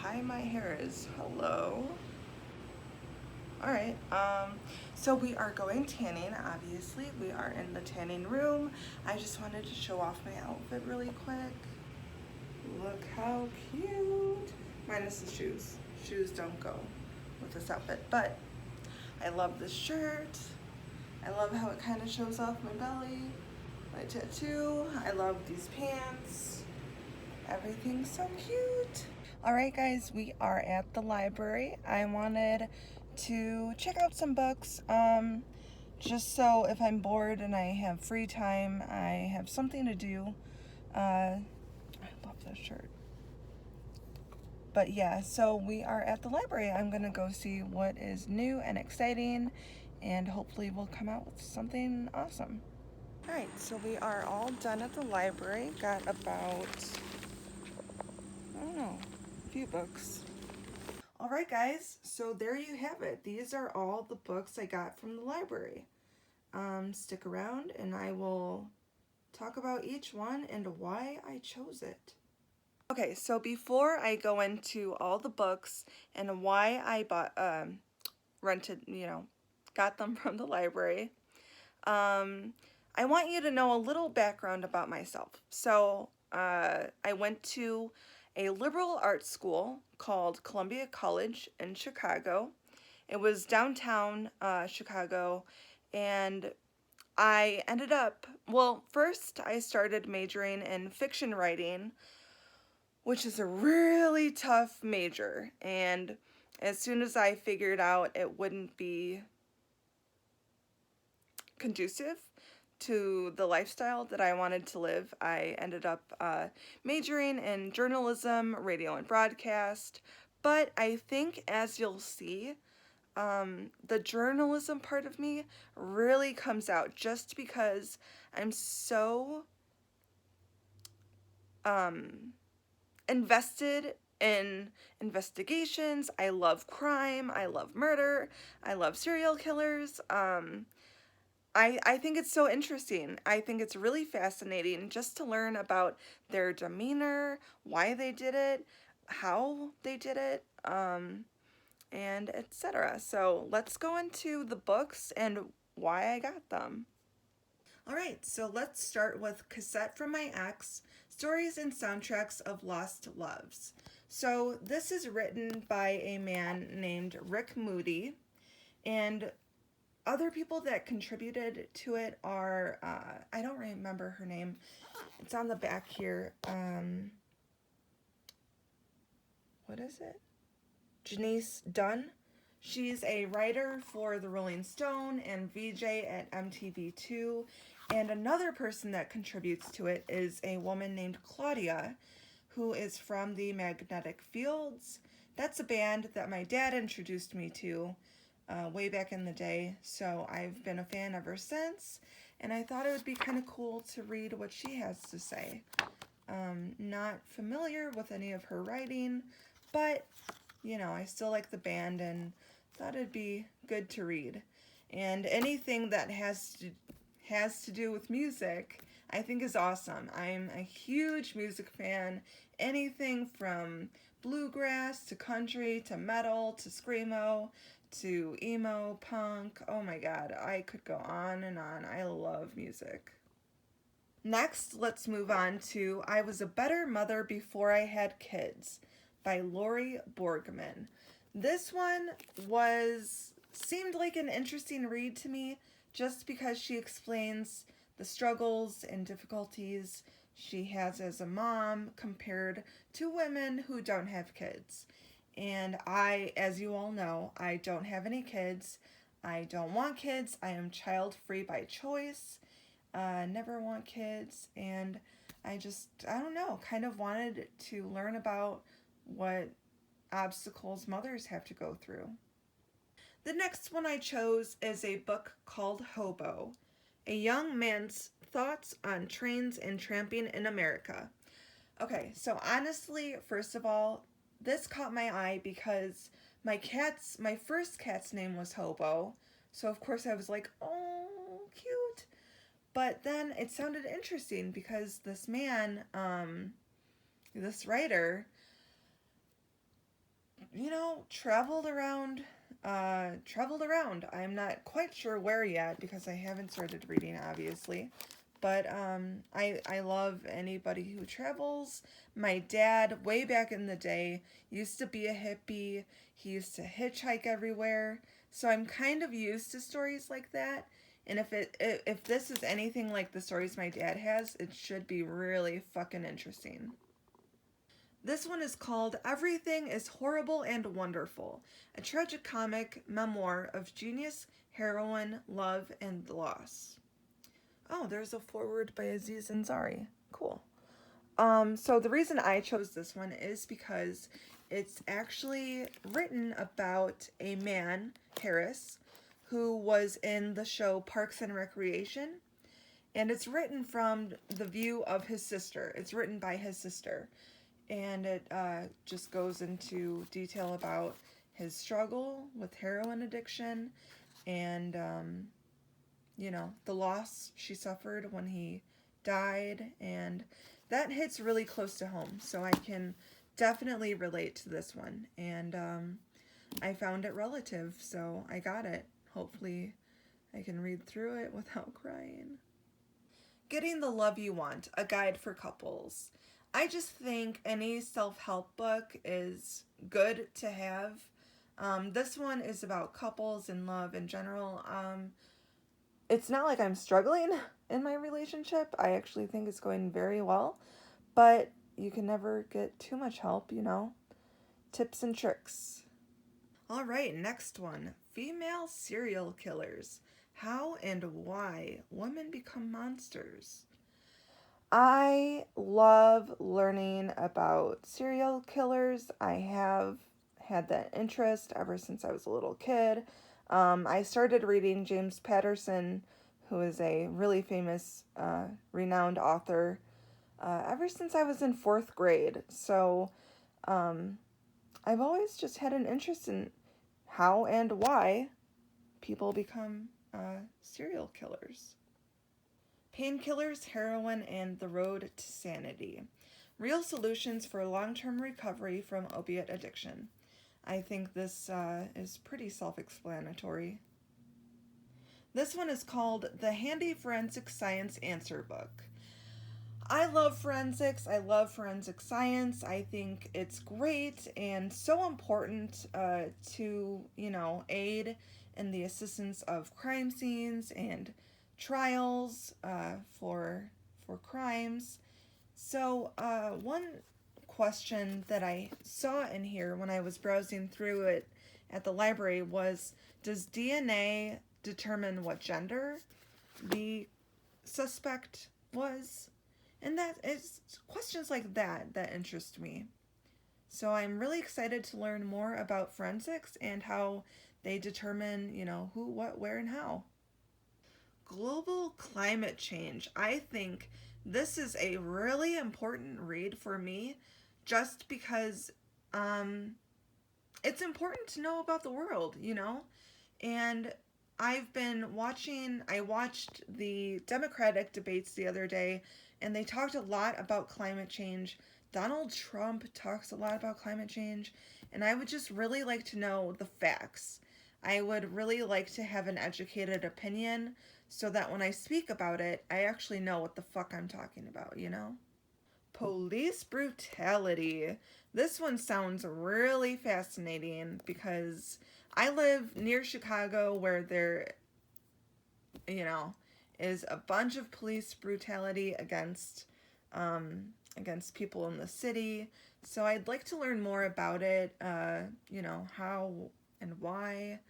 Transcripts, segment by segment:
hi, my hair is hello. All right. So we are going tanning. Obviously, we are in the tanning room. I just wanted to show off my outfit really quick. Look how cute. Minus the shoes. Shoes don't go with this outfit, but I love this shirt. I love how it kind of shows off my belly, my tattoo. I love these pants. Everything's so cute. All right, guys, we are at the library. I wanted to check out some books, just so if I'm bored and I have free time, I have something to do. I love this shirt. But yeah, so we are at the library. I'm gonna go see what is new and exciting, and hopefully we'll come out with something awesome. All right, so we are all done at the library. Got about, I don't know, a few books. All right, guys, so there you have it. These are all the books I got from the library. Stick around and I will talk about each one and why I chose it. Okay, so before I go into all the books and why I rented, got them from the library, I want you to know a little background about myself. So, I went to a liberal arts school called Columbia College in Chicago. It was downtown Chicago, and I ended up, well, first I started majoring in fiction writing, which is a really tough major. And as soon as I figured out it wouldn't be conducive to the lifestyle that I wanted to live, I ended up majoring in journalism, radio, and broadcast. But I think, as you'll see, the journalism part of me really comes out just because I'm so um, invested in investigations. I love crime. I love murder. I love serial killers. I think it's so interesting. I think it's really fascinating just to learn about their demeanor, why they did it, how they did it, and etc. So let's go into the books and why I got them. All right, so let's start with Cassette from My Ex, Stories and Soundtracks of Lost Loves. So this is written by a man named Rick Moody, and other people that contributed to it are, I don't remember her name. It's on the back here. What is it? Janice Dunn. She's a writer for the Rolling Stone and VJ at MTV2. And another person that contributes to it is a woman named Claudia, who is from the Magnetic Fields. That's a band that my dad introduced me to way back in the day, so I've been a fan ever since, and I thought it would be kind of cool to read what she has to say. Not familiar with any of her writing, but I still like the band and thought it'd be good to read. And anything that has to do with music, I think is awesome. I'm a huge music fan. Anything from bluegrass to country to metal to screamo to emo, punk. Oh my god, I could go on and on. I love music. Next, let's move on to I Was a Better Mother Before I Had Kids by Lori Borgman. This one seemed like an interesting read to me just because she explains the struggles and difficulties she has as a mom compared to women who don't have kids. And I, as you all know, I don't have any kids. I don't want kids. I am child free by choice. Never want kids. And I don't know, kind of wanted to learn about what obstacles mothers have to go through. The next one I chose is a book called Hobo, a young man's thoughts on trains and tramping in America. Okay, so honestly, first of all, this caught my eye because my first cat's name was Hobo. So of course I was like, oh, cute. But then it sounded interesting because this man, this writer, traveled around. Traveled around. I'm not quite sure where yet because I haven't started reading, obviously. But I love anybody who travels. My dad, way back in the day, used to be a hippie. He used to hitchhike everywhere. So I'm kind of used to stories like that. And if this is anything like the stories my dad has, it should be really fucking interesting. This one is called Everything is Horrible and Wonderful, a tragicomic memoir of genius, heroine, love, and loss. Oh, there's a foreword by Aziz Ansari. Cool. So the reason I chose this one is because it's actually written about a man, Harris, who was in the show Parks and Recreation, and it's written from the view of his sister. It's written by his sister, and it just goes into detail about his struggle with heroin addiction and the loss she suffered when he died, and that hits really close to home. So I can definitely relate to this one, and I found it relative, so I got it. Hopefully, I can read through it without crying. Getting the Love You Want, a guide for couples. I just think any self help book is good to have. This one is about couples and love in general. It's not like I'm struggling in my relationship. I actually think it's going very well, but you can never get too much help. Tips and tricks. All right, next one. Female serial killers. How and why women become monsters. I love learning about serial killers. I have had that interest ever since I was a little kid. I started reading James Patterson, who is a really famous, renowned author, ever since I was in fourth grade. So I've always just had an interest in how and why people become serial killers. Painkillers, heroin, and the road to sanity. Real solutions for long-term recovery from opiate addiction. I think this is pretty self-explanatory. This one is called The Handy Forensic Science Answer Book. I love forensics. I love forensic science. I think it's great and so important to aid in the assistance of crime scenes and trials for crimes. So one question that I saw in here when I was browsing through it at the library was, does DNA determine what gender the suspect was? And that is questions like that interest me. So I'm really excited to learn more about forensics and how they determine, who, what, where, and how. Global climate change. I think this is a really important read for me just because it's important to know about the world. And I watched the Democratic debates the other day, and they talked a lot about climate change. Donald Trump talks a lot about climate change, and I would just really like to know the facts. I would really like to have an educated opinion so that when I speak about it, I actually know what the fuck I'm talking about? Police brutality. This one sounds really fascinating because I live near Chicago where there, you know, is a bunch of police brutality against people in the city. So I'd like to learn more about it, how and why,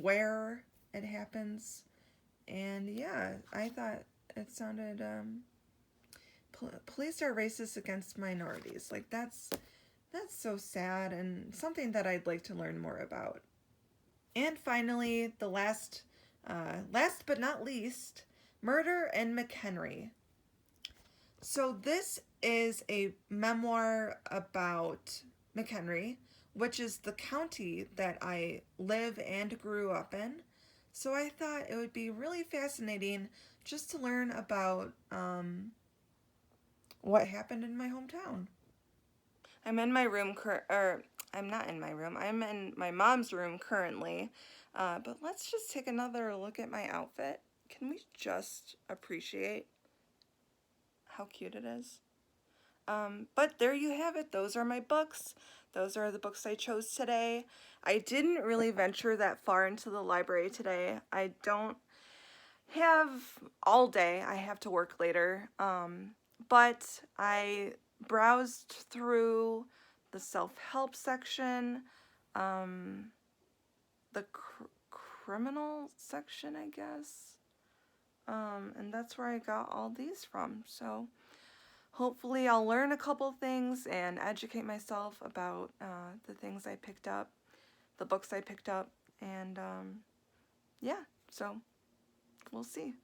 where it happens. And yeah, I thought it sounded, police are racist against minorities. Like that's so sad and something that I'd like to learn more about. And finally, the last but not least, Murder in McHenry. So this is a memoir about McHenry, which is the county that I live and grew up in. So I thought it would be really fascinating just to learn about what happened in my hometown. I'm in my room, I'm not in my room. I'm in my mom's room currently. But let's just take another look at my outfit. Can we just appreciate how cute it is? But there you have it. Those are my books. Those are the books I chose today. I didn't really venture that far into the library today. I don't have all day. I have to work later. But I browsed through the self-help section, the criminal section, I guess. And that's where I got all these from. So hopefully I'll learn a couple things and educate myself about the things I picked up, the books I picked up, and yeah, so we'll see.